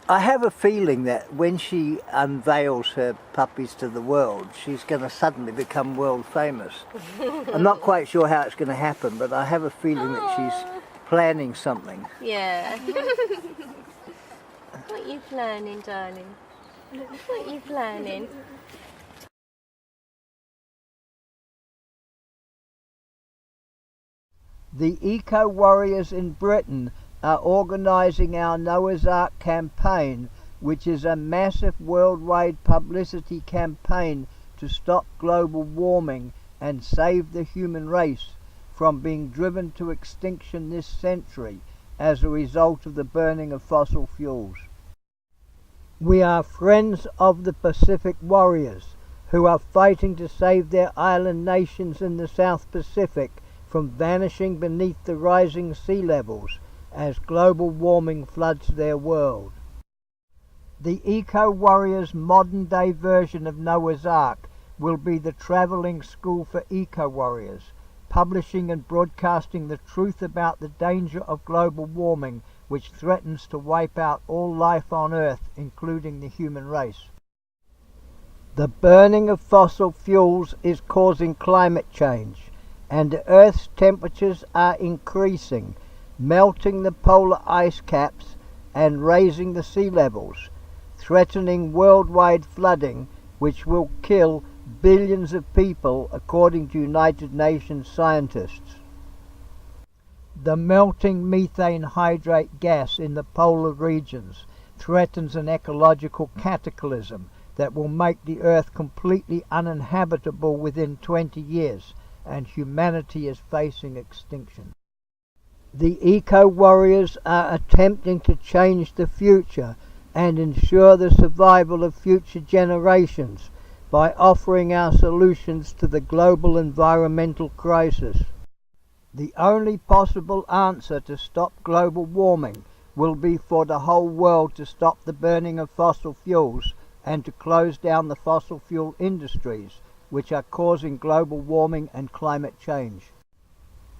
I have a feeling that when she unveils her puppies to the world, she's going to suddenly become world famous. I'm not quite sure how it's going to happen, but I have a feeling that she's planning something. Yeah. What are you planning, darling? What are you planning? The eco-warriors in Britain are organising our Noah's Ark campaign, which is a massive worldwide publicity campaign to stop global warming and save the human race from being driven to extinction this century as a result of the burning of fossil fuels. We are friends of the Pacific warriors who are fighting to save their island nations in the South Pacific from vanishing beneath the rising sea levels as global warming floods their world. The eco-warriors' modern-day version of Noah's Ark will be the travelling school for eco-warriors, publishing and broadcasting the truth about the danger of global warming, which threatens to wipe out all life on Earth, including the human race. The burning of fossil fuels is causing climate change, and the Earth's temperatures are increasing, melting the polar ice caps and raising the sea levels, threatening worldwide flooding, which will kill billions of people, according to United Nations scientists. The melting methane hydrate gas in the polar regions threatens an ecological cataclysm that will make the Earth completely uninhabitable within 20 years, and humanity is facing extinction. The eco-warriors are attempting to change the future and ensure the survival of future generations by offering our solutions to the global environmental crisis. The only possible answer to stop global warming will be for the whole world to stop the burning of fossil fuels and to close down the fossil fuel industries, which are causing global warming and climate change.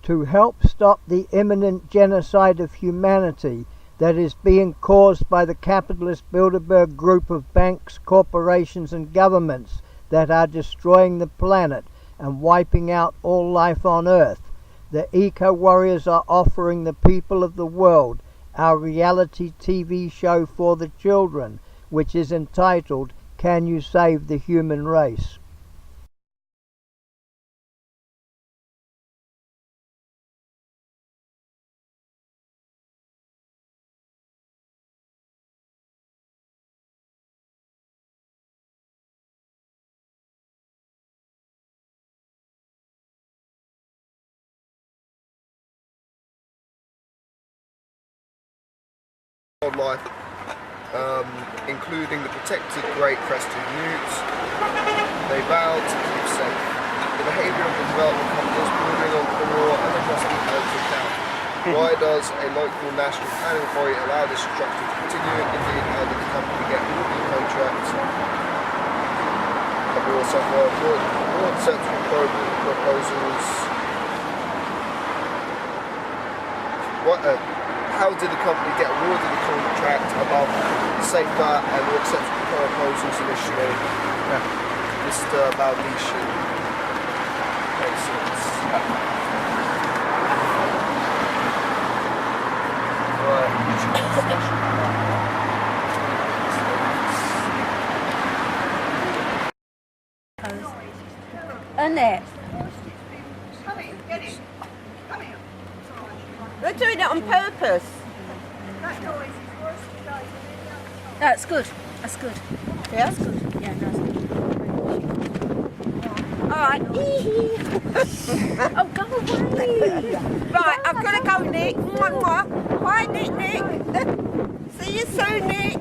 To help stop the imminent genocide of humanity that is being caused by the capitalist Bilderberg group of banks, corporations and governments that are destroying the planet and wiping out all life on Earth, the eco-warriors are offering the people of the world our reality TV show for the children, which is entitled, Can You Save the Human Race? Wildlife, including the protected great crested newts. They vowed to keep safe. The behaviour of the development companies bordering on law and they must be held to account. Why does a local national planning authority allow this structure to continue? Indeed, how did the company get all the contracts? And we also have broad central proposals. How did the company get awarded the contract above safer and more acceptable proposals initially? Mr. Valdician. Excellent. Annette. They're doing it on purpose. That's good. That's good. Yeah, that's good. Yeah, that's good. All right. Oh, go away. Right, I've got to go, Nick. Bye, Nick. See you soon, Nick.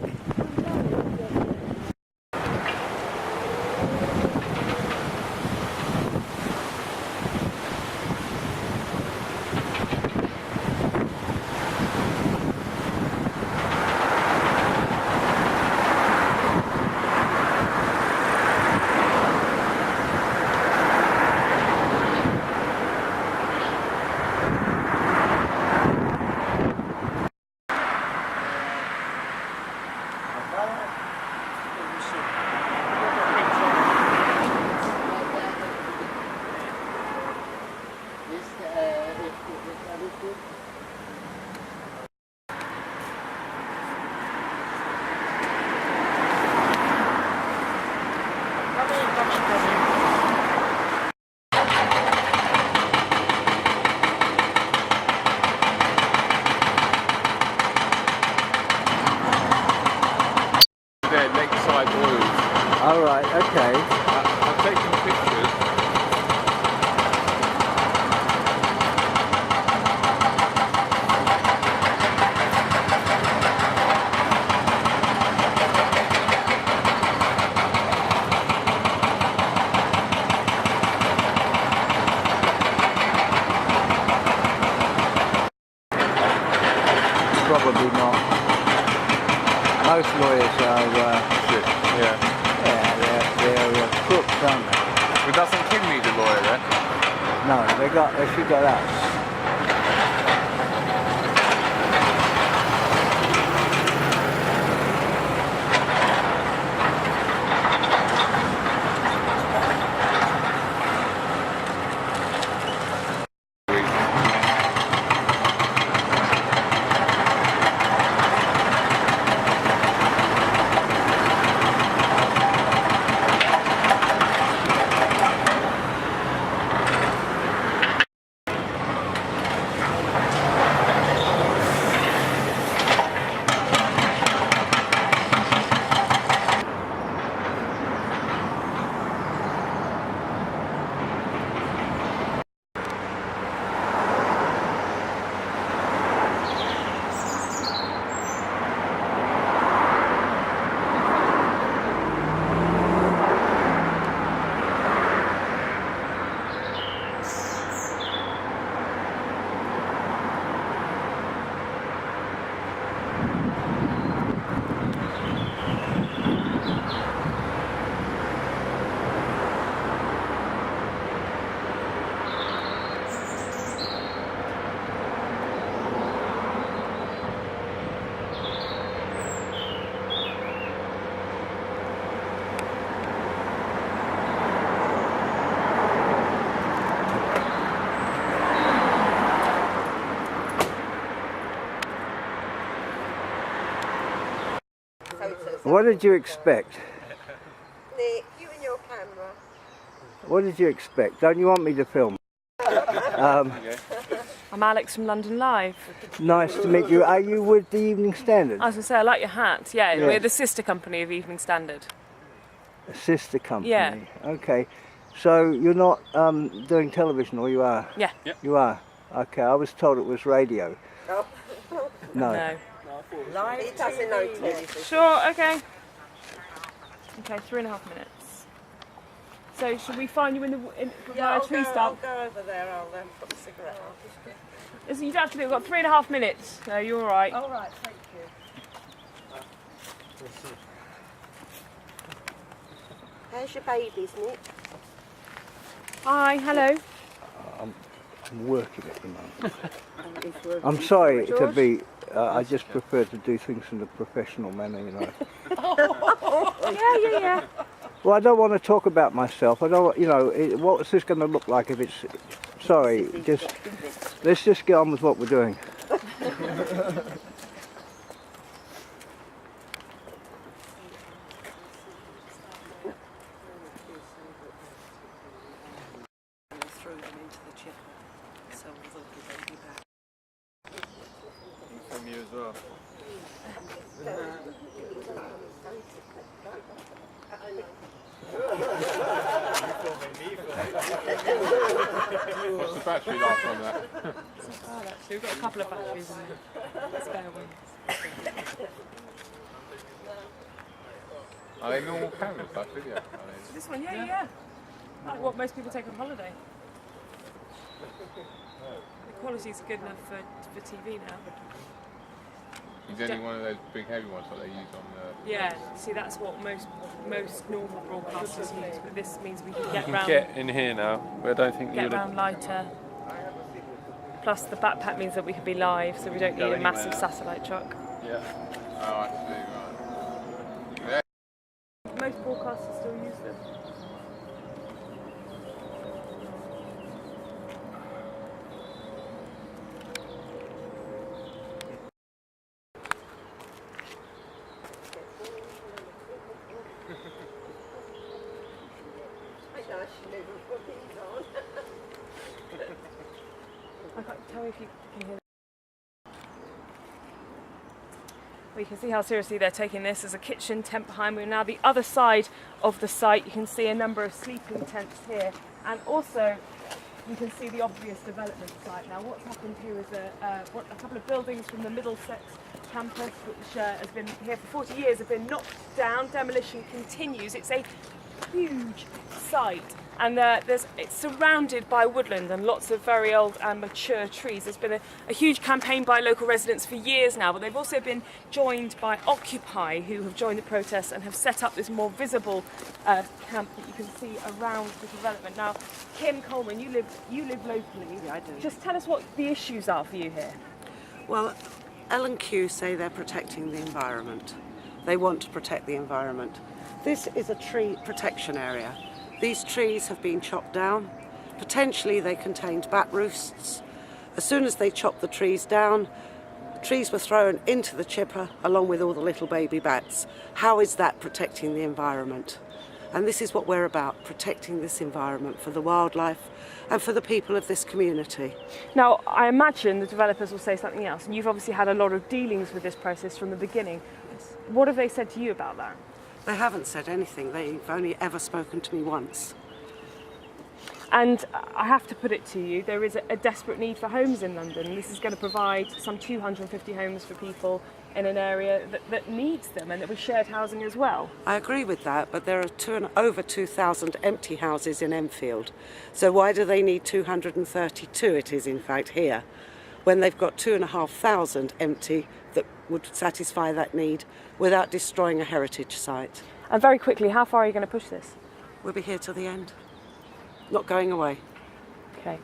All right, okay. I've taken pictures. Probably not. Most lawyers are, Yeah. they're crooks, aren't they? But doesn't Kim need a lawyer then? No, she got us. What did you expect? Nick, you and your camera. What did you expect? Don't you want me to film? I'm Alex from London Live. Nice to meet you. Are you with the Evening Standard? I was going to say, I like your hat. Yeah, Yeah. we're the sister company of Evening Standard. A sister company? Yeah. Okay. So you're not doing television, or you are? Yeah. You are? Okay, I was told it was radio. Oh. No. No. He doesn't know television. Sure, okay. Okay, 3.5 minutes. So should we find you in Yeah, a tree I'll stump? go over there, I'll put the cigarette on. Listen, you don't have to do it. We've got 3.5 minutes. No, you're all right. All right, thank you. How's your babies, Nick? Hi, hello. I'm working at the moment. I'm sorry to be. I just prefer to do things in a professional manner, you know. Yeah. Well, I don't want to talk about myself. I don't, what's this going to look like if it's... Sorry, let's just get on with what we're doing. Throw them into the chipper, so they'll be back. From you as well. What's the battery life on that? We've got a couple of batteries in there. Spare ones. Are they normal cameras, like video? This one, yeah. Like what most people take on holiday. The quality's good enough for TV now. Is any one of those big heavy ones that they use on the... Yeah, see that's what most normal broadcasters use, but this means we can get You round, can get in here now, but I don't think you get would have... round lighter. Plus the backpack means that we can be live, so we don't need a massive satellite truck. Yeah. Oh, I see, right. Most broadcasters still use them. I can't tell if you can hear. We can see how seriously they're taking this. There's a kitchen tent behind me. Now the other side of the site, you can see a number of sleeping tents here, and also you can see the obvious development site. Now what's happened here is a couple of buildings from the Middlesex campus, which has been here for 40 years, have been knocked down. Demolition continues. It's a huge site, and it's surrounded by woodland and lots of very old and mature trees. There's been a huge campaign by local residents for years now, but they've also been joined by Occupy, who have joined the protests and have set up this more visible camp that you can see around the development. Now, Kim Coleman, you live locally. Yeah, I do. Just tell us what the issues are for you here. Well, L&Q say they're protecting the environment. They want to protect the environment. This is a tree protection area. These trees have been chopped down. Potentially they contained bat roosts. As soon as they chopped the trees down, the trees were thrown into the chipper along with all the little baby bats. How is that protecting the environment? And this is what we're about, protecting this environment for the wildlife and for the people of this community. Now, I imagine the developers will say something else, and you've obviously had a lot of dealings with this process from the beginning. What have they said to you about that? They haven't said anything. They've only ever spoken to me once. And I have to put it to you, there is a desperate need for homes in London. This is going to provide some 250 homes for people in an area that needs them, and it was shared housing as well. I agree with that, but there are over 2,000 empty houses in Enfield. So why do they need 232, it is in fact here, when they've got 2,500 empty that would satisfy that need without destroying a heritage site? And very quickly, how far are you going to push this? We'll be here till the end. Not going away. Okay.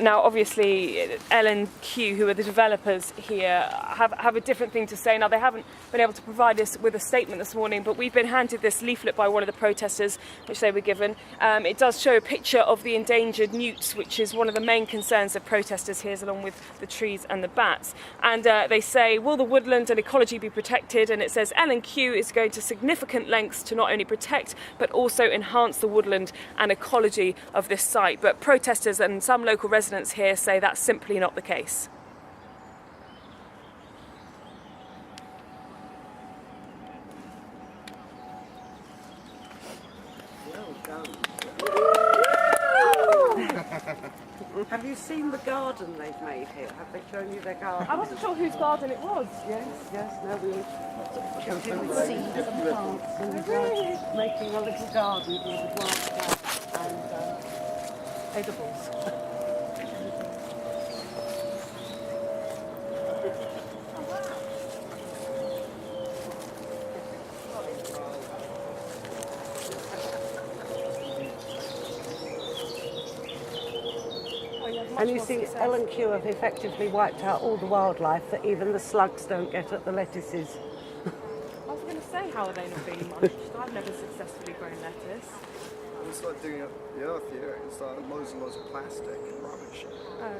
Now, obviously, L&Q, who are the developers here, have a different thing to say. Now, they haven't been able to provide us with a statement this morning, but we've been handed this leaflet by one of the protesters, which they were given. It does show a picture of the endangered newts, which is one of the main concerns of protesters here, along with the trees and the bats. And they say, will the woodland and ecology be protected? And it says L&Q is going to significant lengths to not only protect, but also enhance the woodland and ecology of this site. But protesters and some local residents here say that's simply not the case. Well done. Have you seen the garden they've made here? Have they shown you their garden? I wasn't sure whose garden it was. Yes, no, we kept it with seeds and plants and making a little garden with wild plants and edibles. And you see, L&Q have effectively wiped out all the wildlife that even the slugs don't get at the lettuces. I was going to say, how are they not being munched? I've never successfully grown lettuce. It's like doing it the earth here. It's like loads and loads of plastic and rubbish. Oh.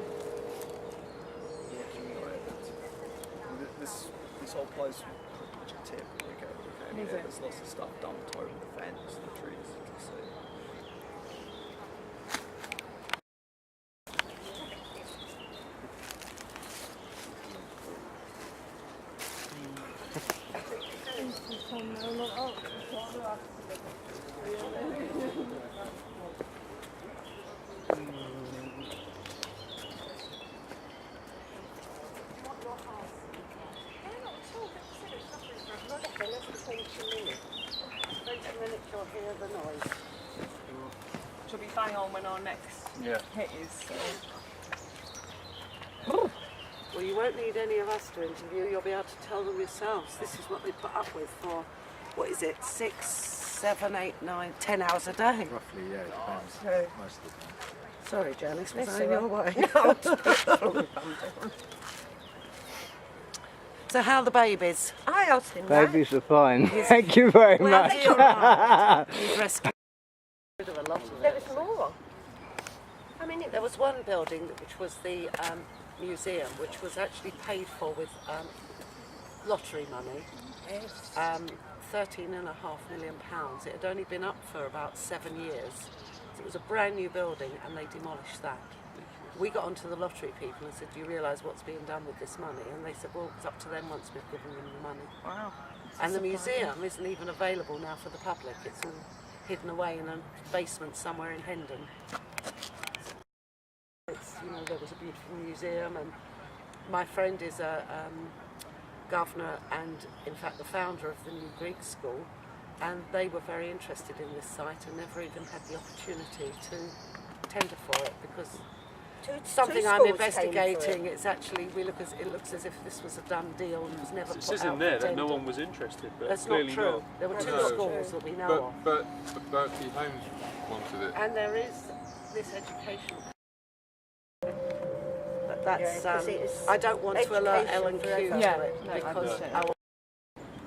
This whole place is pretty much a tip. Okay, Is it? there's lots of stuff dumped over the fence and the trees, you can see. She'll be bang on when our next hit is. So. Well, you won't need any of us to interview. You'll be able to tell them yourselves. This is what they put up with for, what is it, 6, 7, 8, 9, 10 hours a day? Roughly, yeah, it depends. Most of the time. Sorry, Janice, was That's I in your all way? So how are the babies? I asked him that. Babies are fine. Thank you very much. You've rescued rid of a lot of There it. was more. I mean, there was one building which was the museum, which was actually paid for with lottery money. Yes. £13.5 million. It had only been up for about 7 years. So it was a brand new building, and they demolished that. we got onto the lottery people and said, do you realise what's being done with this money? And they said, well, it's up to them once we've given them the money. Wow. And the museum isn't even available now for the public. It's all hidden away in a basement somewhere in Hendon. It's, you know, there was a beautiful museum, and my friend is a governor and in fact the founder of the new Greek school, and they were very interested in this site and never even had the opportunity to tender for it, because something I'm investigating, it's actually, it looks as if this was a done deal and was never put out. It says in there that no one was interested, but that's clearly not true. not. There were two schools that we know of. But Berkeley Homes wanted it. And there is this educational. But that's, I don't want to alert L&Q to it, because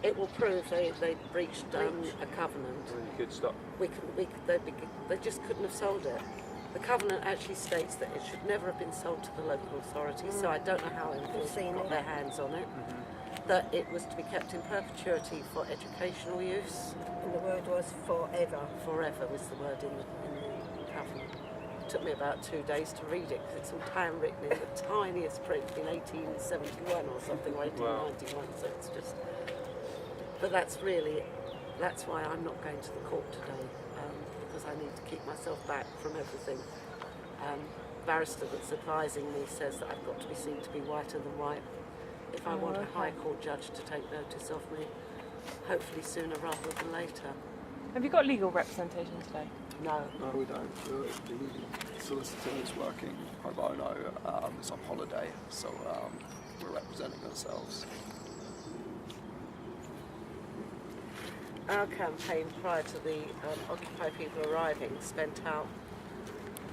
it will prove they breached a covenant. Good stop. They just couldn't have sold it. The covenant actually states that it should never have been sold to the local authorities, so I don't know how they've got their hands on it. That it was to be kept in perpetuity for educational use. And the word was forever. Forever was the word in the covenant. It took me about 2 days to read it, because it's all handwritten in the tiniest print in 1871 or something, or 1891, so it's just... But that's why I'm not going to the court today, because I need to keep myself back from everything. Barrister that's advising me says that I've got to be seen to be whiter than white if I want a High Court judge to take notice of me, hopefully sooner rather than later. Have you got legal representation today? No. No, we don't. The solicitor is working pro bono. It's on holiday, so we're representing ourselves. Our campaign prior to the Occupy people arriving spent out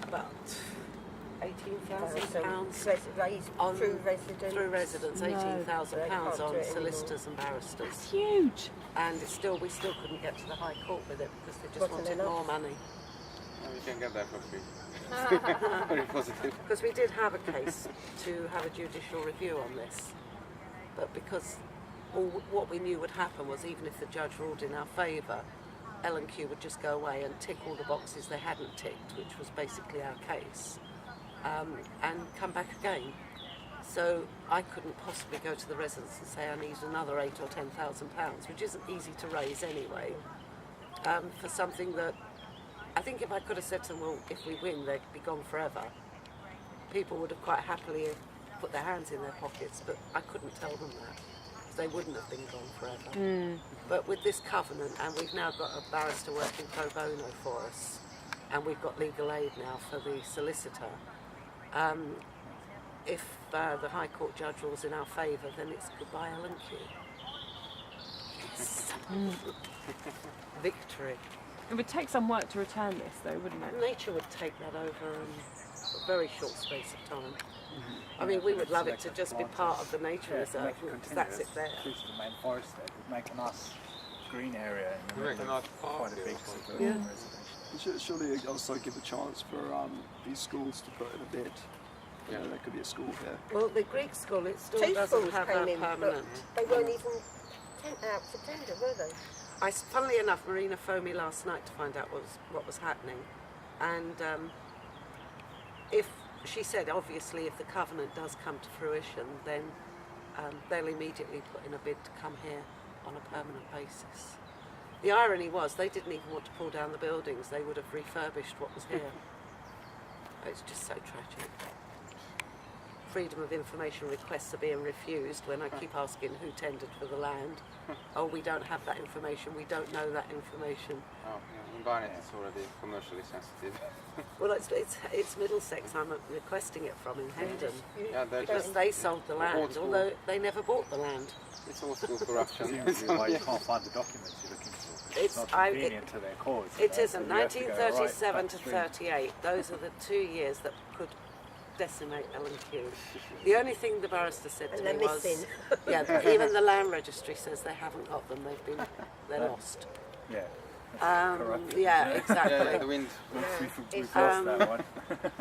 about £18,000 through residents, £18,000 on solicitors and barristers. That's huge. And we still couldn't get to the High Court with it, because they just wanted more money. You can get that for free. Very positive. Because we did have a case to have a judicial review on this, but because what we knew would happen was, even if the judge ruled in our favour, L&Q would just go away and tick all the boxes they hadn't ticked, which was basically our case, and come back again. So I couldn't possibly go to the residents and say I need another £8,000 or £10,000, which isn't easy to raise anyway, for something that I think if I could have said to them, well, if we win, they'd be gone forever, people would have quite happily put their hands in their pockets, but I couldn't tell them that. They wouldn't have been gone forever. But with this covenant, and we've now got a barrister working pro bono for us, and we've got legal aid now for the solicitor, if the High Court judge rules in our favour, then it's goodbye L&Q. Yes. Victory. It would take some work to return this, though, wouldn't it? Nature would take that over in a very short space of time. I mean, we would love it to just be part of the nature reserve, because that's it there. Through to the main forest there, it would make a nice green area and Make a nice park, quite a big residential. Surely also give a chance for these schools to put in a bid. You know, there could be a school here. Well, the Greek school, it still Two doesn't schools have came a in, permanent. but they weren't even out for tender, were they? Funnily enough, Marina phoned me last night to find out what was happening, and she said, obviously, if the covenant does come to fruition, then they'll immediately put in a bid to come here on a permanent basis. The irony was, they didn't even want to pull down the buildings, they would have refurbished what was here. It's just so tragic. Freedom of information requests are being refused when I keep asking who tendered for the land. Oh, we don't have that information, we don't know that information. Oh, yeah. In Barnet it's already commercially sensitive. Well, it's Middlesex I'm requesting it from in Hendon, Yeah, because they sold the land, although they never bought the land. It's all school corruption. Presumably why you can't find the documents you're looking for. It's not convenient to their cause. It isn't. 1937 to 38, those are the 2 years that could decimate L&Q. The only thing the barrister said to me was, even the land registry says they haven't got them, they're lost. Yeah. Yeah, exactly. Yeah, the wind. We've lost that one.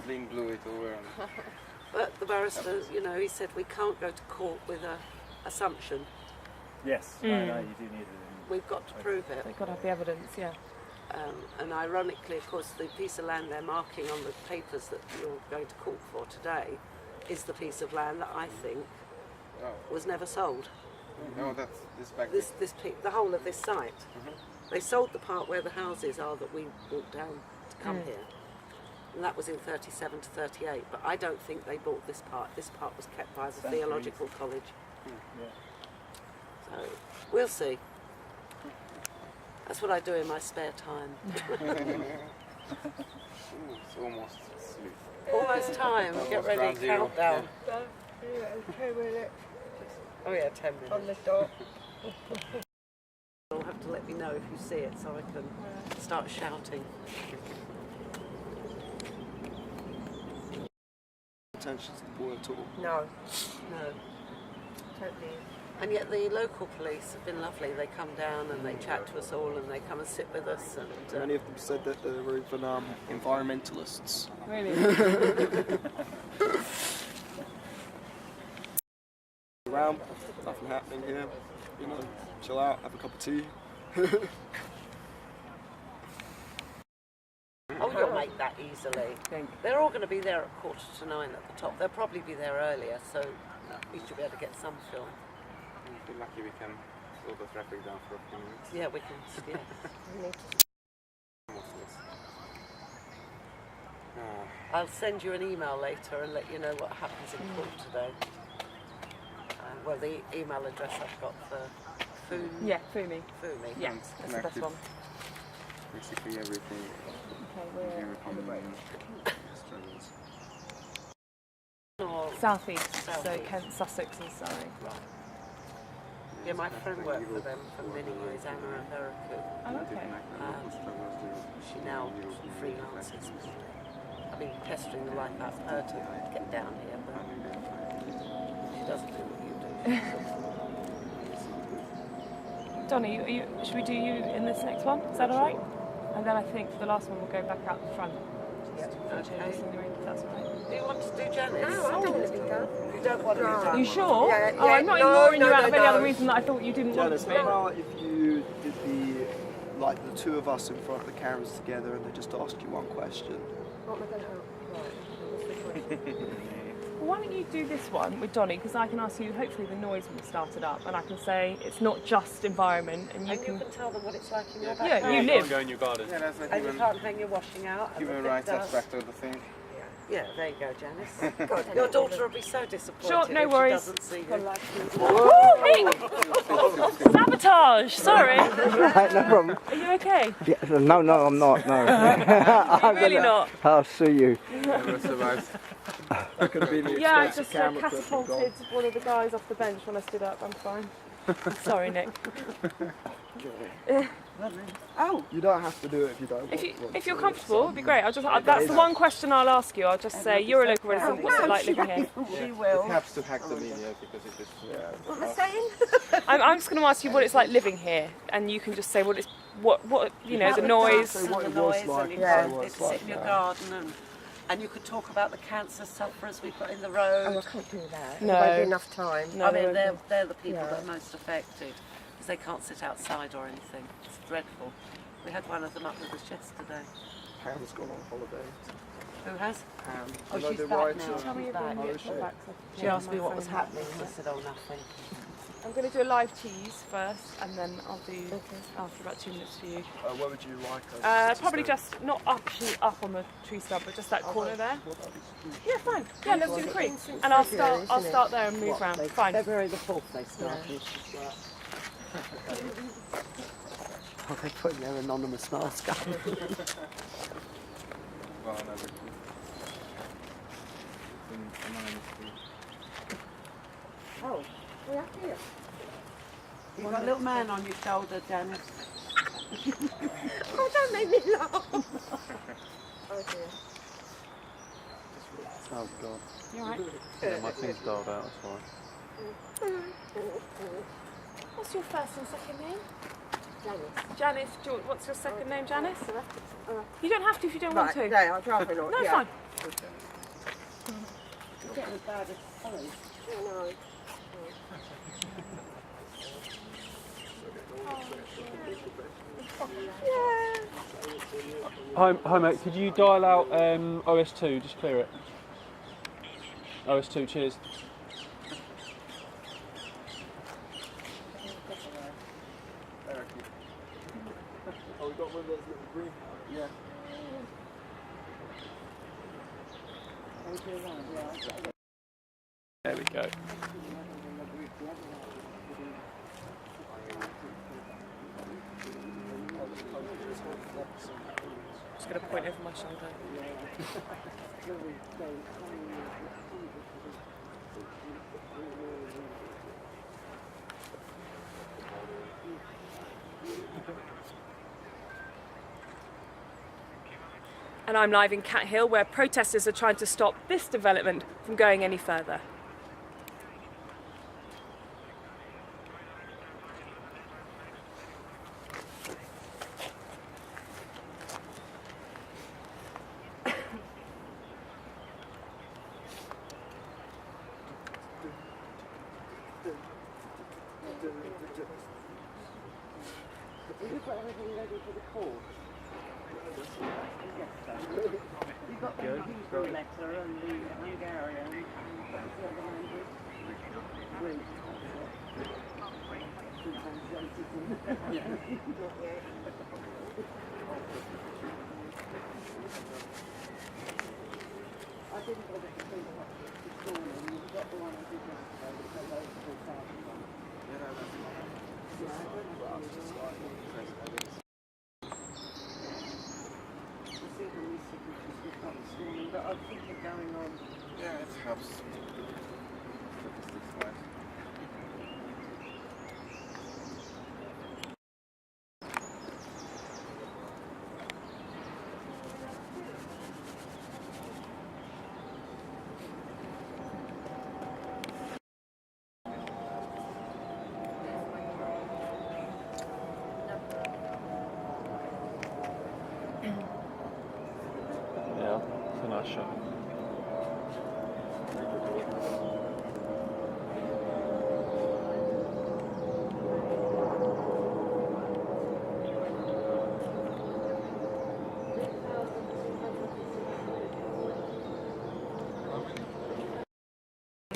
Wind blew it over. But the barrister, he said we can't go to court with an assumption. Yes, no, you do need it. We've got to prove it. They've got to have the evidence, yeah. And ironically, of course, the piece of land they're marking on the papers that you're going to court for today is the piece of land that I think was never sold. No, that's this back. The whole of this site. They sold the part where the houses are that we walked down to come here, and that was in 37 to 38. But I don't think they bought this part. This part was kept by the Theological College. So we'll see. That's what I do in my spare time. It's almost sleep. Almost time. Get ready. Countdown. Yeah, 2 minutes Oh yeah, 10 minutes. on the dot. You'll have to let me know if you see it so I can start shouting. Attention to the boy at all. No, No. totally. And yet the local police have been lovely. They come down and they chat to us all and they come and sit with us. And Many of them said that they were even environmentalists. Really? Around, nothing happening here. You know, chill out, have a cup of tea. oh, you'll make that easily. They're all going to be there at 9:15 at the top. They'll probably be there earlier, so we should be able to get some film. If we're lucky, we can slow the traffic down for a few minutes. Yeah, we can. Yeah. I'll send you an email later and let you know what happens in court today. Well, the email address I've got for Fumi. Yeah, Fumi. Fumi. Yeah, that's the best one. Basically everything. Okay, we're on the road. Struggles. South East, so Kent, Sussex and Surrey. Right. Yeah, my friend worked for them for many years, Anna and Veriku. Oh, okay. She now freelances. I've been pestering the life out of her to get down here, but she doesn't do what you do. Donnie, should we do you in this next one? Is that all right? And then I think the last one will go back out the front. Okay. That's all right. Do you want to do Janice? No, I don't want to be done. You don't want to be done? You sure? Yeah, Oh, I'm not no, ignoring you no, out of any no. other reason that I thought you didn't want Janice, to be. how about if you did the two of us in front of the cameras together and they just asked you one question? What am I going to help? Well, why don't you do this one with Donnie, because I can ask you hopefully the noise when we start it up, and I can say it's not just environment, and you can tell them what it's like in your yeah, backyard. you You live. can't go in your garden. Yeah, that's a And you can't hang your washing out. and human the rights bit does. aspect of the thing. Yeah, there you go, Janice. Your daughter will be so disappointed Sure, no if worries. she doesn't see you. Sabotage! Sorry. Right, no problem. Are you okay? Yeah, no, I'm not. No. You're really not. I'll see you. Never survived. That could have been the Yeah, I expensive just camera clip you've catapulted one of the guys off the bench when I stood up. I'm fine. Sorry, Nick. Oh, you don't have to do it if you don't want If you're comfortable, it'd be great. That's the one question I'll ask you. I'll just say you're a local resident. What's it like living here? She will. It helps to hack the media because it is. What am I saying? I'm just going to ask you what it's like living here, and you can just say what you know, the noise. Say what the it was noise like and you and say can what it's sit like in your now. garden and you could talk about the cancer sufferers we've got in the road. Oh, I can't do that. No. There won't be enough time. No. I mean, they're the people Yeah. that are most affected because they can't sit outside or anything. It's dreadful. We had one of them up with us yesterday. Pam's gone on holiday. Who has? Pam, Oh, you know she's the back writer now. Tell me She's again, back. what's back, so- She asked me what was happening and I said, oh, nothing. I'm going to do a live tease first, and then I'll do after about 2 minutes for you. Where would you like us to Probably stand? just not actually up on the tree stump, but just that corner there. Yeah, fine. Yeah, let's do the creek, and I'll start there and move round. Fine. February the 4th they started. Oh, they put their anonymous mask on. Well, never. Oh, we're up here. You've got a little man on your shoulder, Janice. Oh, don't make me laugh. Oh dear. Oh God. You alright? Yeah, my thing's dialed out, that's fine. What's your first and second name? Janice. Janice. What's your second name, Janice? You don't have to if you don't want Right, to. no, I'd rather not. No, yeah. fine. You're getting as bad as Holly. Oh, no. Yeah. Hi mate, could you dial out OS2, just clear it. OS2, cheers. Oh, we got one of those little green. Yeah. There we go. Just going to point over my shoulder. And I'm live in Cat Hill, where protesters are trying to stop this development from going any further. You've got everything ready for the call. You've got the Hebrew letter and the Hungarian and what's the other language? Greek. Yeah. I didn't bother to think about this morning. You've got the one I did yesterday, which I wrote for £4,000. But I think it's going on. Yeah, it helps. Yeah, it's a nice shot.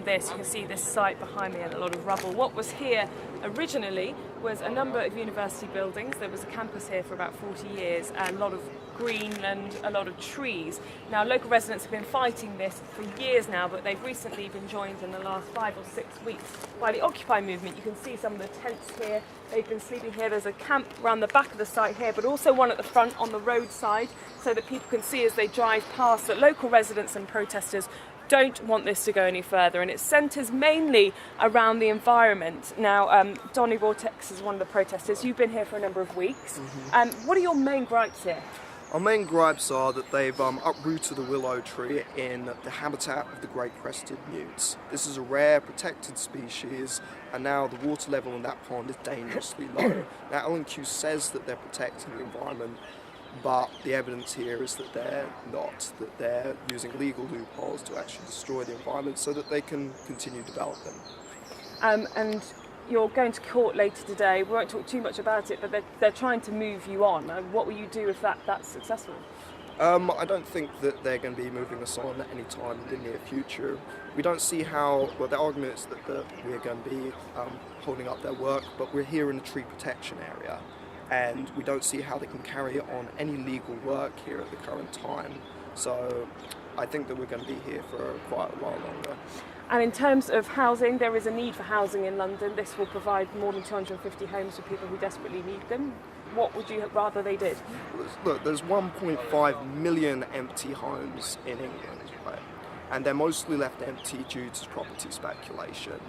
This, you can see this site behind me and a lot of rubble. What was here originally was a number of university buildings. There was a campus here for about 40 years and a lot of green and a lot of trees. Now, local residents have been fighting this for years now, but they've recently been joined in the last 5 or 6 weeks by the Occupy movement. You can see some of the tents here. They've been sleeping here. There's a camp around the back of the site here, but also one at the front on the roadside so that people can see as they drive past that local residents and protesters don't want this to go any further, and it centres mainly around the environment. Now, Grannies Revolting is one of the protesters. You've been here for a number of weeks. What are your main gripes here? Our main gripes are that they've uprooted a willow tree in the habitat of the great crested newts. This is a rare protected species, and now the water level in that pond is dangerously low. Now, L&Q says that they're protecting the environment, but the evidence here is that they're not, that they're using legal loopholes to actually destroy the environment so that they can continue development. And you're going to court later today. We won't talk too much about it, but they're trying to move you on. What will you do if that's successful? I don't think that they're going to be moving us on at any time in the near future. We don't see how, well, the argument is that we're going to be holding up their work, but we're here in a tree protection area, and we don't see how they can carry on any legal work here at the current time. So I think that we're going to be here for quite a while longer. And in terms of housing, there is a need for housing in London. This will provide more than 250 homes for people who desperately need them. What would you rather they did? Look, there's 1.5 million empty homes in England, right? And they're mostly left empty due to property speculation.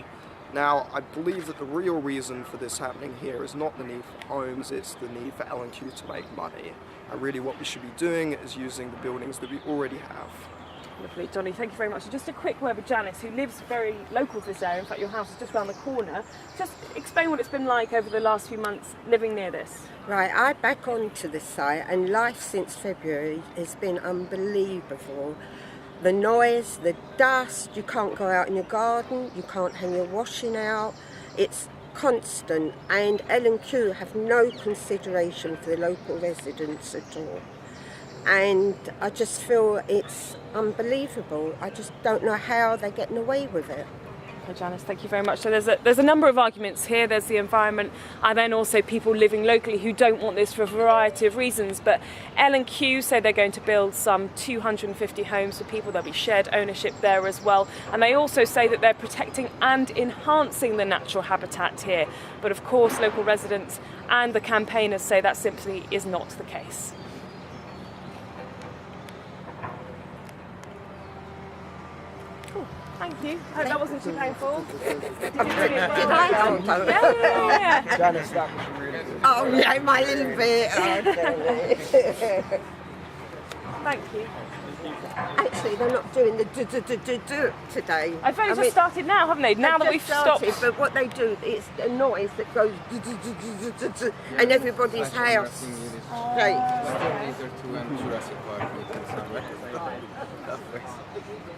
Now, I believe that the real reason for this happening here is not the need for homes, it's the need for L&Q to make money. And really what we should be doing is using the buildings that we already have. Lovely, Johnny, thank you very much. And just a quick word with Janice, who lives very local to this area. In fact, your house is just around the corner. Just explain what it's been like over the last few months living near this. Right, I back onto the site, and life since February has been unbelievable. The noise, the dust, you can't go out in your garden, you can't hang your washing out. It's constant, and L&Q have no consideration for the local residents at all. and I just feel it's unbelievable. I just don't know how they're getting away with it. Okay, Janice, thank you very much. So there's a number of arguments here. There's the environment, and then also people living locally who don't want this for a variety of reasons. But L&Q say they're going to build some 250 homes for people. There'll be shared ownership there as well. And they also say that they're protecting and enhancing the natural habitat here. But of course, local residents and the campaigners say that simply is not the case. Thank you. Hope that wasn't too painful. Did I? Yeah. Janice, that was really good. Oh yeah, my little bit. Thank you. Actually, they're not doing the do today. I've only just started now, haven't they? Now that we've stopped. But what they do, it's a noise that goes and everybody's house.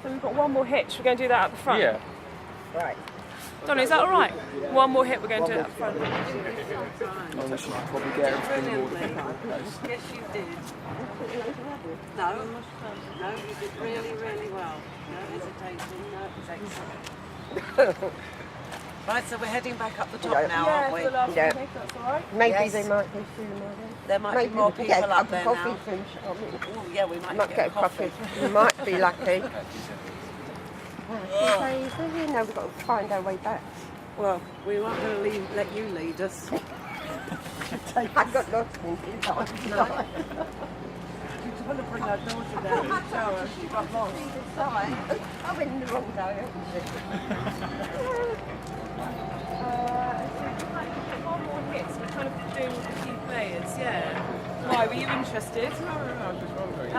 So we've got one more hitch. We're going to do that at the front. Yeah. Right. Donnie, is that all right? One more hit. We're going to do it at the front. I should probably get everything ordered. Yes, you did. No, you did really, really well. No hesitation, no, it was excellent. Right, so we're heading back up the top now, aren't we? Yeah. That's all right. Maybe they might be through There might be more people up there now. Oh, yeah, we might get a coffee. We might be lucky. You know, we've got to find our way back. Well, we weren't going to let you lead us. I got lost in time. She was going to bring our daughter down in the shower. She got lost. I went in the wrong direction. One more hit. So we're kind of doing with a few players. Yeah. Why? Were you interested? No, I'm just wondering.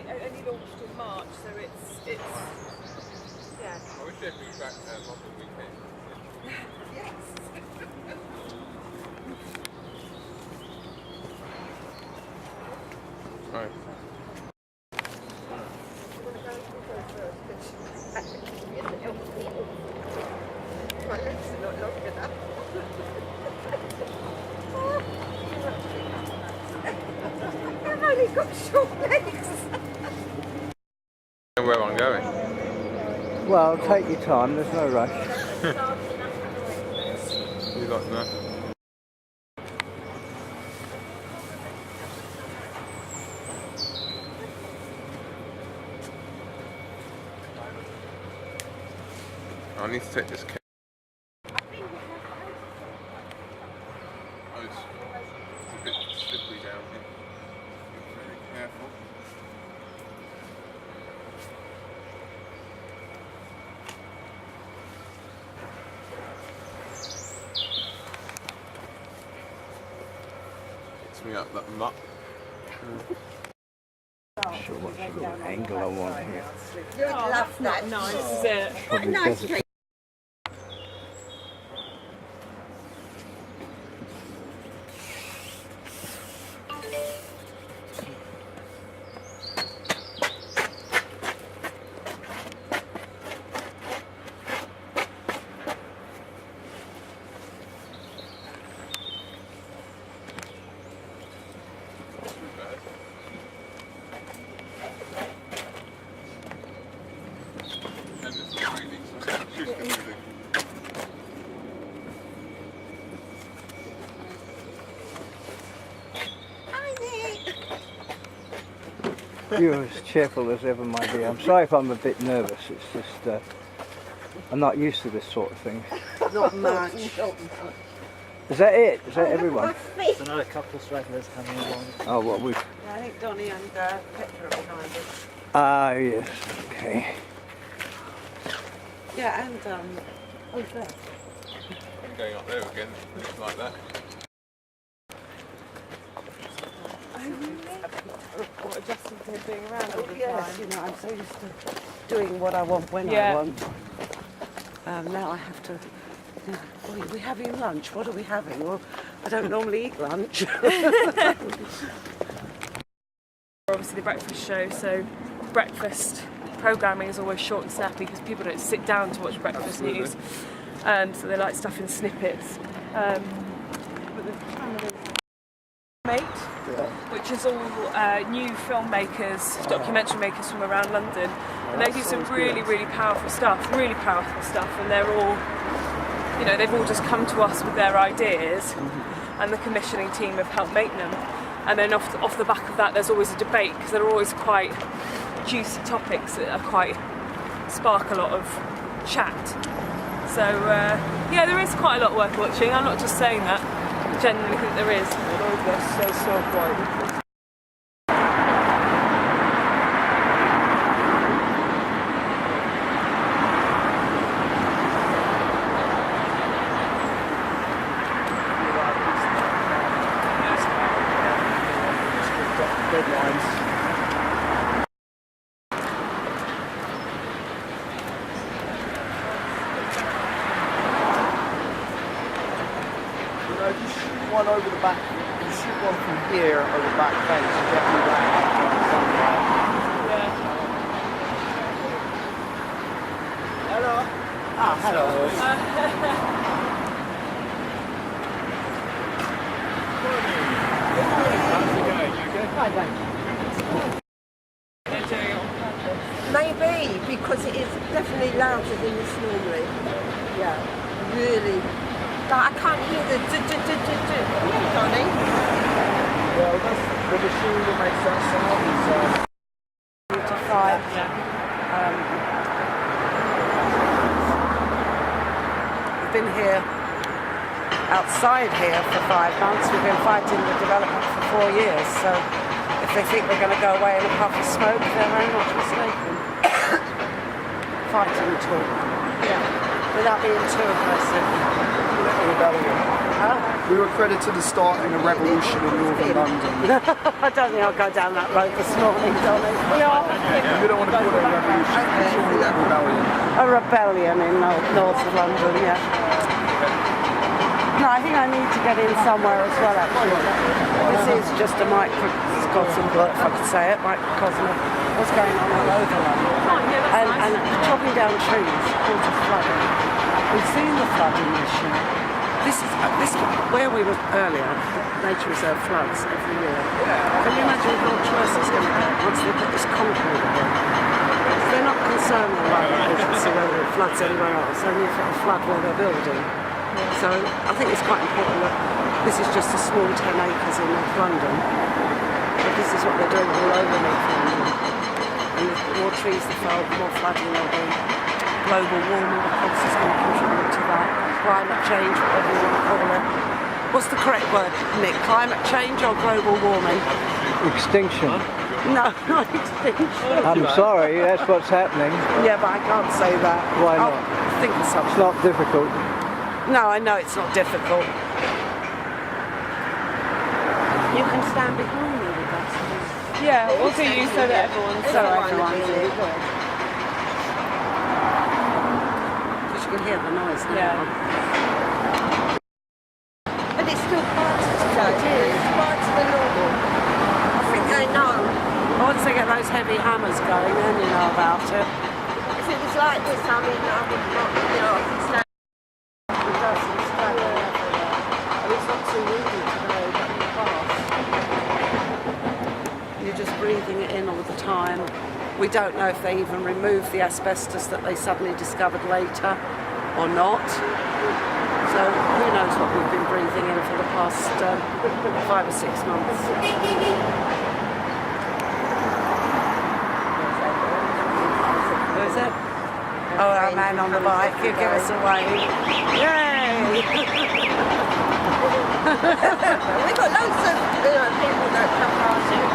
Only launched in March, so it's yeah. I wish they'd bring back longer weekends. Yes. Right. My legs are not long enough. I've only got short legs. Where I'm going. Well, take your time, there's no rush. You got that. I need to take this case. Oh, it's a bit slippery down here. Be very careful. Gets me up that muck. Sure, what sort of angle I want here. You'd love that. Nice, is it? What a nice place. You're as cheerful as ever, my dear. I'm sorry if I'm a bit nervous. It's just I'm not used to this sort of thing. Not much. Is that it? Is that everyone? There's another couple of stragglers coming along. Oh, what we? Yeah, I think Donnie and Petra are behind us. Ah, yes. Okay. Yeah, and oh, there. I'm going up there again, just like that. What, adjusting to him being around all the Yes, time? you know, I'm so used to doing what I want when I Yeah. want. Now I have to Oh, are we having lunch? What are we having? Well, I don't normally eat lunch. Obviously the breakfast show, so breakfast programming is always short and snappy because people don't sit down to watch breakfast news, so they like stuff in snippets. But the Mate, which is all new filmmakers, documentary makers from around London, and they do some really powerful stuff, and they're all, you know, they've all just come to us with their ideas, and the commissioning team have helped make them. And then off the back of that, there's always a debate because there are always quite juicy topics that are quite spark a lot of chat. So yeah, there is quite a lot worth watching. I'm not just saying that. I genuinely think there is. That's so quiet. One over the back, you shoot one from here over the back fence, you get me back. Hello. Ah, hello. Hi, thank you. Maybe, because it is definitely louder than this normally. Yeah, really. Like, I can't hear the do-do-do-do-do. Yeah, Donnie. Well, that's the machine that makes that sound is... to 5. We've been here, outside here for 5 months. We've been fighting the development for 4 years, so if they think we're going to go away in a puff of smoke, they're very much mistaken. Fighting talk. Yeah. Without being too aggressive. We were credited as starting a revolution in northern London. I don't think I'll go down that road this morning, Dolly. We don't want to call it a revolution, it's a rebellion. A rebellion in north of London, yeah. No, I think I need to get in somewhere as well, actually. This is just a microcosm, if I could say it, microcosm of what's going on all over London. And chopping down trees causes flooding. We've seen the flooding this year. This is where we were earlier. Nature reserve floods every year. Can you imagine how much worse it's going to get once they put this concrete in? They're not concerned about the agency whether it floods anywhere else, only if it'll flood where they're building. So I think it's quite important that this is just a small 10 acres in North London, but this is what they're doing all over North London. And the more trees they fell, the more flooding there'll be. Global warming, of course, is going to contribute to that. Climate change, whatever you want to call it. What's the correct word, Nick? Climate change or global warming? Extinction. No, not extinction. I'm sorry, that's what's happening. Yeah, but I can't say that. Why not? I'll think of something. It's not difficult. No, I know it's not difficult. You can stand behind me with that. Yeah, we'll do you so that everyone's really good. Because you can hear the noise now. Yeah. But it's still quieter today. It's quieter than normal. I think they know. Once they get those heavy hammers going, then you know about it. If it was like this, I mean, I would not, you know, I could stand. It does, it's travelling everywhere. And it's not too windy today, but in the past. You're just breathing it in all the time. We don't know if they even removed the asbestos that they suddenly discovered later or not. So who knows what we've been breathing in for the past 5 or 6 months. Who is it? Oh, our man on the bike, he'll give us a wave. Yay! We've got loads of people that come past here.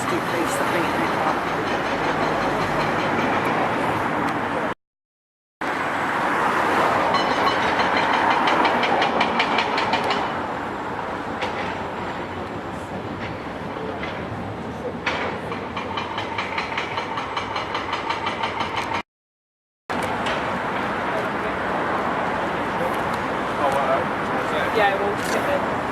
rescue police that meet people up. Yeah, we'll sit there.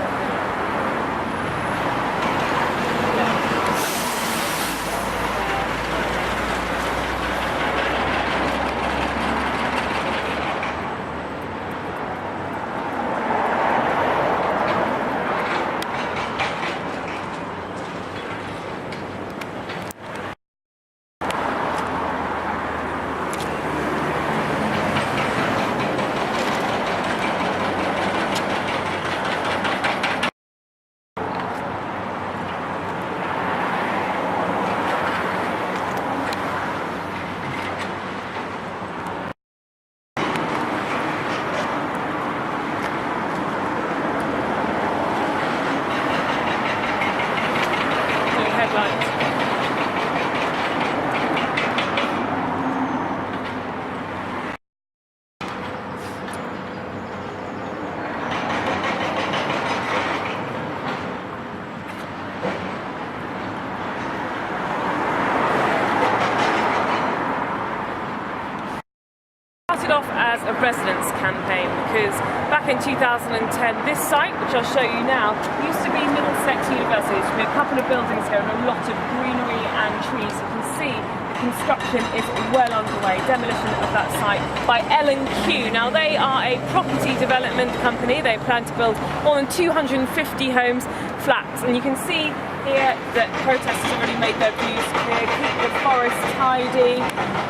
Started off as a residents campaign because back in 2010 this site, which I'll show you now, used to be Middlesex University. There used to be a couple of buildings here and a lot of greenery and trees. You can see the construction is well underway, demolition of that site by L&Q. Now they are a property development company. They plan to build more than 250 homes, flats, and you can see here that protesters have already made their views clear. Keep the forest tidy,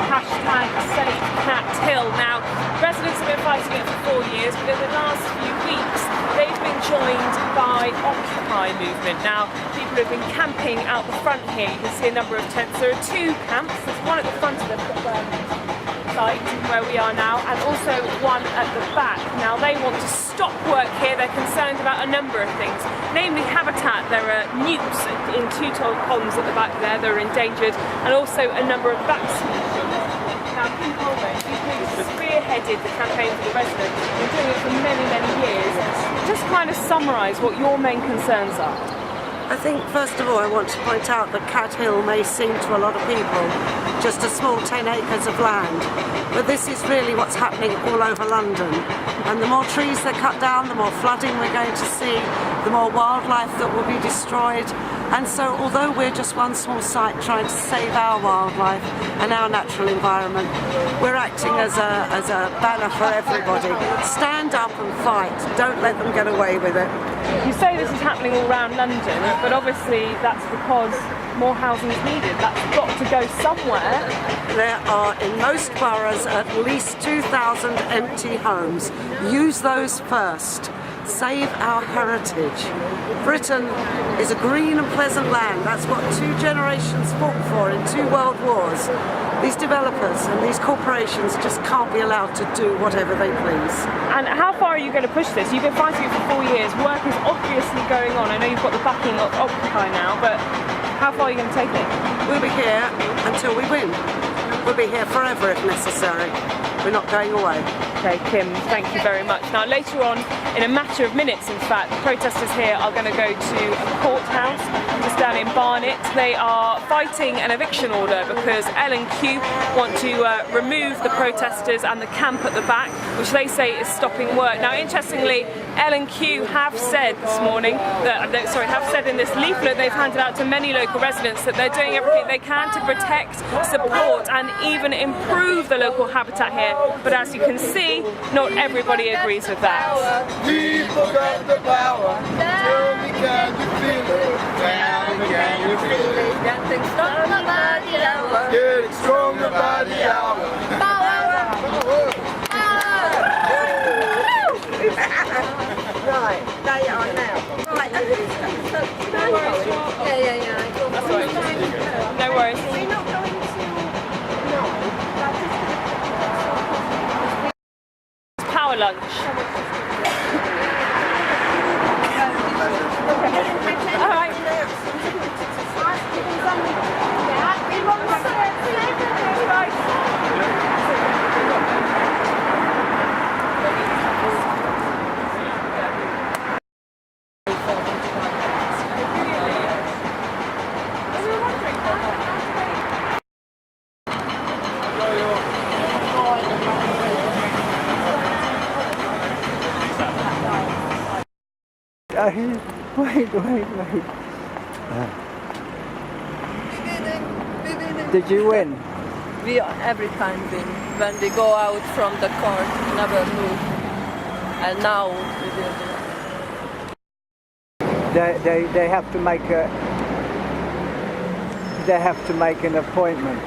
hashtag Save Cat Hill. Now, residents have been fighting it for 4 years, but in the last few weeks, they've been joined by Occupy movement. Now, people have been camping out the front here. You can see a number of tents. There are 2 camps. There's one at the front of the site where we are now, and also one at the back. Now they want to stop work here. They're concerned about a number of things, namely habitat. There are newts in 2 tall ponds at the back there that are endangered, and also a number of bat species. Now Kim Coleman, you've spearheaded the campaign for the residents. You've been doing it for many, many years. Just kind of summarise what your main concerns are. I think first of all I want to point out that Cat Hill may seem to a lot of people just a small 10 acres of land, but this is really what's happening all over London, and the more trees they cut down, the more flooding we're going to see, the more wildlife that will be destroyed. And so although we're just one small site trying to save our wildlife and our natural environment, we're acting as a banner for everybody. Stand up and fight, don't let them get away with it. You say this is happening all around London, but obviously that's because more housing is needed. That's got to go somewhere. There are in most boroughs at least 2,000 empty homes. Use those first. Save our heritage. Britain is a green and pleasant land. That's what 2 generations fought for in 2 world wars. These developers and these corporations just can't be allowed to do whatever they please. And how far are you going to push this? You've been fighting it for 4 years. Work is obviously going on. I know you've got the backing of Occupy now, but how far are you going to take it? We'll be here until we win. We'll be here forever if necessary. We're not going away. Okay, Kim, thank you very much. Now later on, in a matter of minutes in fact, the protesters here are going to go to a courthouse just down in Barnet. They are fighting an eviction order because L&Q want to remove the protesters and the camp at the back, which they say is stopping work. Now interestingly, L&Q have said this morning, have said in this leaflet they've handed out to many local residents that they're doing everything they can to protect, support and even improve the local habitat here. But as you can see, not everybody agrees with that. People got the power. Tell me, can you feel it? Can you feel it? Getting stronger by the hour. Getting stronger by the hour. Right, they are now. Right, no worries. Yeah. That's all right. No worries. We're not going to... Power lunch. All right. Wait. Did you win? We every time win. When we go out from the court, never move. And now we will do. They have to make a. They have to make an appointment.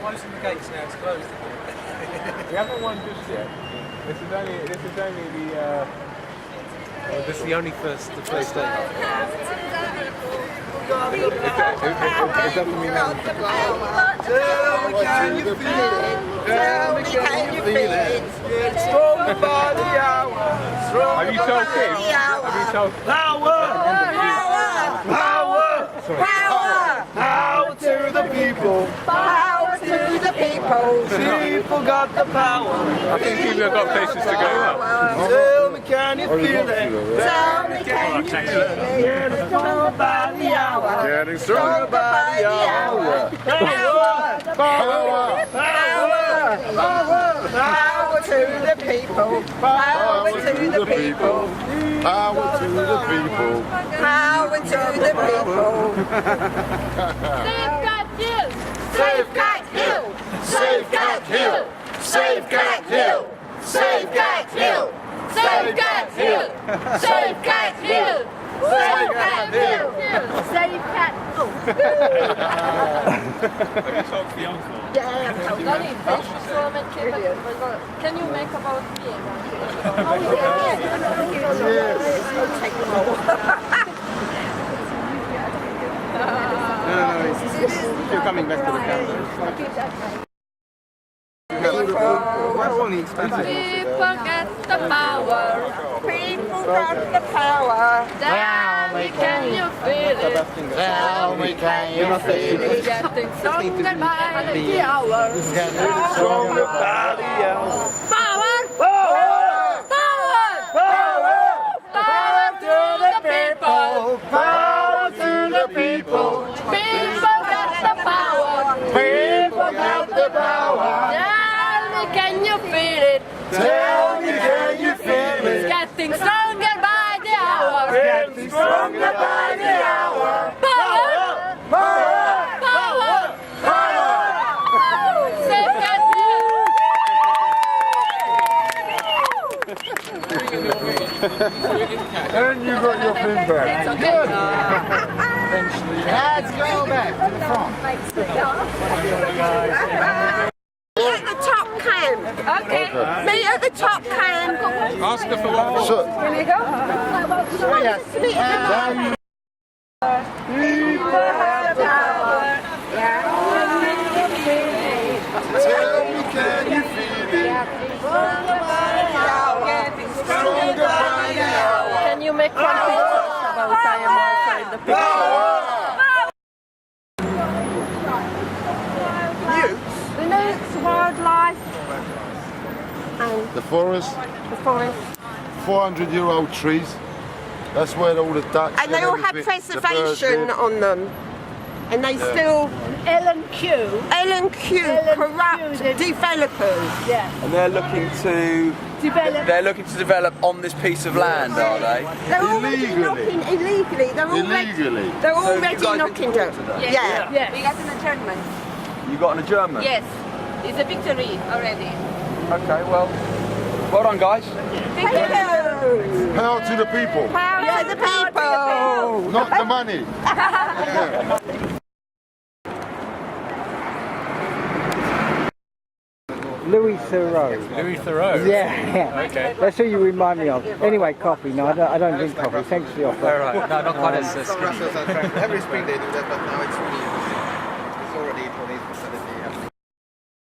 Closing the gates now, it's closed. We haven't won just yet. This is only the only first place day. It doesn't mean that. Can you feel it? Can you feel it? Stronger by the hour. Have you told kids? Have you told Power! Power to the people! Power to the people! People got the power! I think people have got places to go now. Tell me, can you feel it? Tell me, can you feel it? Getting stronger by the hour! Getting stronger by the hour. Power to the people! Power to the people! Power to the people. Power to the people! Safeguard Hill! Safeguard Hill! Safeguard Hill! Safeguard Hill! Safeguard Hill! Safeguard Hill! Safeguard Hill! Safeguard Hill! Have you talked to the uncle? Danny, thank you so much. Can you make about me? No, you're coming back to the camera. Only expensive. People get the power. People got the power! Tell me, can you feel it? Tell me, can you feel it? Getting stronger by the hour. Stronger by the hour! Power! Power to the people! Power to the people! People got the power! People got the power! Tell me, can you feel it? Tell me, can you feel It's it? getting stronger by the hour! Getting stronger by the hour! Power! Power! Safeguard And you got your fin back. Good. Let's go back to the front. Me at the top camp. Okay. Me at the top camp. Ask her for one. So, Here we go. Me at the People have power. tell me, can you feel it? Stronger by the hour. Can you make one picture about I am also in the picture? The newts, wildlife, and The forest, the forest. 400-year-old trees. That's where all the ducks And they all have everything, the birds preservation live. on them. And they still L&Q. L&Q corrupt developers. And they're looking to develop on this piece of land, are they? They're already Illegally. knocking illegally. They're Illegally. They're So already you guys knocking been down. talking to them? Yeah. Yes. We got an adjournment. You got an adjournment? Yes. It's a victory already. Okay, well done, guys. Thank you. Power to the people, Power to the people. not the money. Louis Theroux. Louis Theroux? Yeah. Okay. That's who you remind me of. Anyway, coffee. No, I don't drink coffee. Thanks for the offer. All right. No, not quite as skinny. Every spring they do that, but now it's already 20%.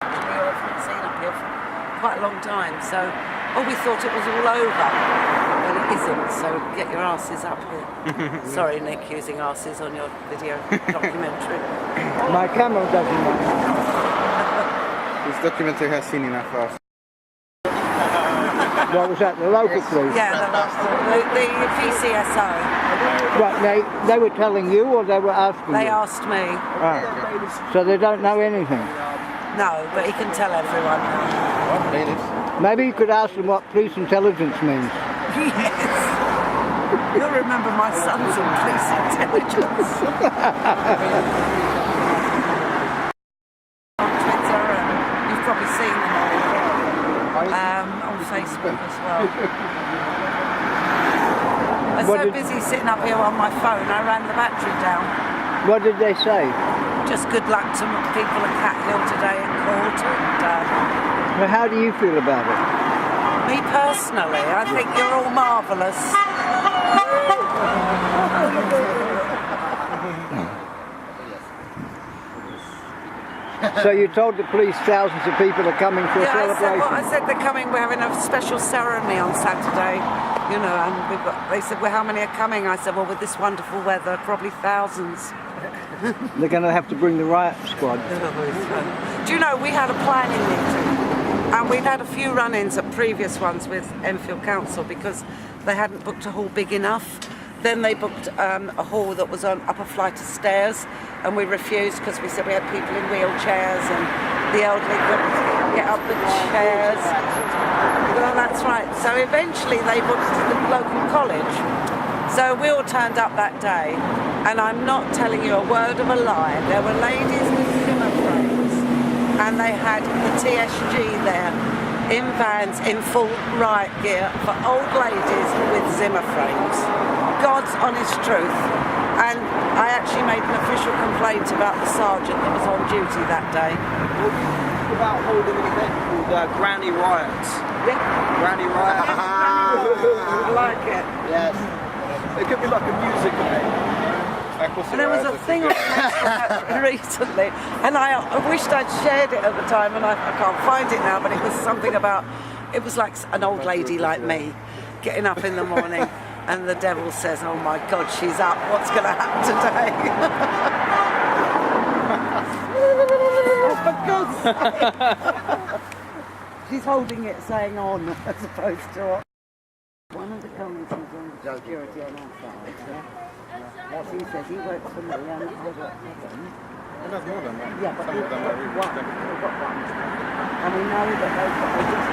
We've seen up here for quite a long time, so we thought it was all over, but it isn't. So get your asses up here. Sorry, Nick, using asses on your video documentary. My camera doesn't work. This documentary has seen enough of. What was that, the local police? Yeah, the PCSO. Right, they were telling you or they were asking They you? asked me. Ah. So they don't know anything? No, but he can tell everyone. Maybe you could ask them what police intelligence means. Yes. You'll remember my son's in police intelligence. On Twitter, and you've probably seen them all. On Facebook as well. I was so busy sitting up here on my phone, I ran the battery down. What did they say? Just good luck to people at Cat Hill today at court. And, well, how do you feel about it? me personally, I think you're all marvellous. So you told the police thousands of people are coming for a celebration? I said they're coming, we're having a special ceremony on Saturday, you know, and they said, well, how many are coming? I said, well, with this wonderful weather, probably thousands. They're going to have to bring the riot squad. Do you know, we had a planning meeting, and we'd had a few run-ins at previous ones with Enfield Council because they hadn't booked a hall big enough. Then they booked a hall that was on up a flight of stairs, and we refused because we said we had people in wheelchairs and the elderly couldn't get up the chairs. Well, that's right. So eventually they booked the local college. So we all turned up that day, and I'm not telling you a word of a lie. There were ladies with Zimmer frames, and they had the TSG there in vans in full riot gear for old ladies with Zimmer frames. God's honest truth. And I actually made an official complaint about the sergeant that was on duty that day. About holding an event called Granny Riots. Yeah. Granny Riots. I like it. Yes. It could be like a music event. And there was a thing on Facebook recently, and I wished I'd shared it at the time, and I can't find it now, but it was something about, it was like an old lady like me getting up in the morning. And the devil says, oh my God, she's up. What's going to happen today? Oh, for God's sake. She's holding it saying on as opposed to off. One of the comments is on the security on our side. Yeah? He says he works for me and I work for him. Well, there's more than that. Yeah, but some of them are really we've got one. And we know that they just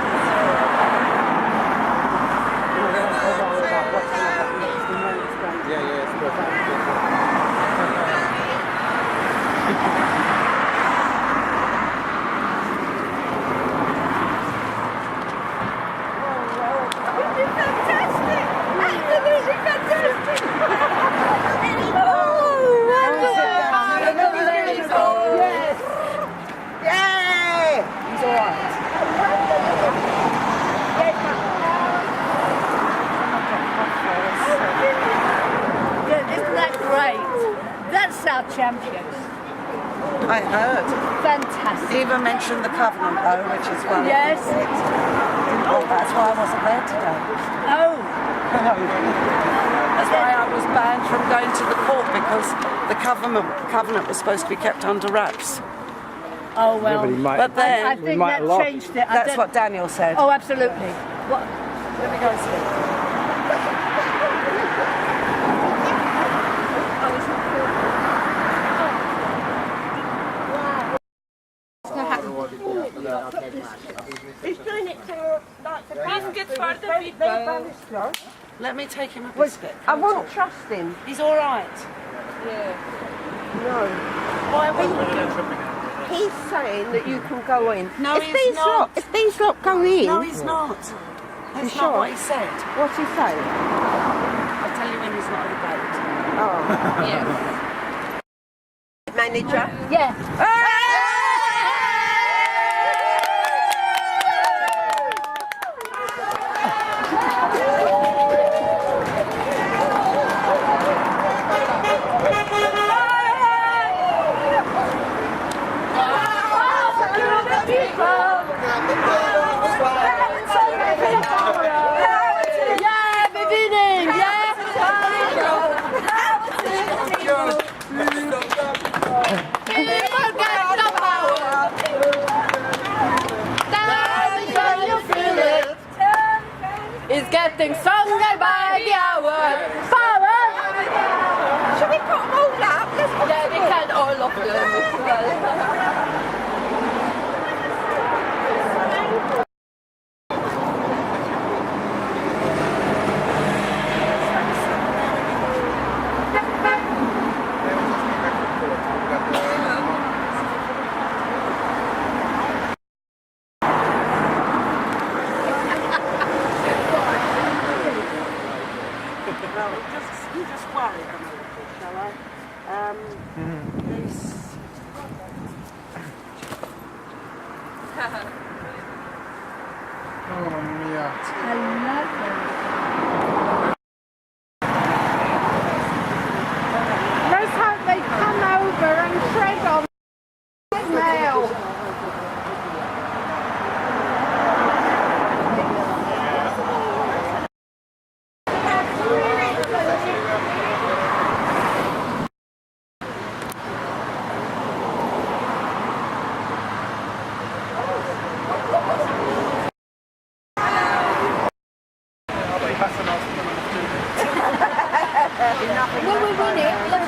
champions. I heard. Fantastic. He even mentioned the Covenant though, which is well. Yes. Well, that's why I wasn't there today. Oh. That's why I was banned from going to the court because the Covenant was supposed to be kept under wraps. Oh well. Yeah, but then I think that changed it. That's what Daniel said. Oh, absolutely. What? Let me go and see. He's doing it to like the biscuits for the people. Let me take him a biscuit. I won't trust him. He's all right. Yeah. No. Why would He's saying that you can go in. No, he's not. If these lot go in. No, he's not. That's not what he said. What's he saying? I'll tell you when he's not at the gate. Oh. Yeah. Manager? Yeah. Yeah, Well, you just worry them a little, shall I? Oh mia. I love them. Let's hope they come over and tread on now. Will we win it?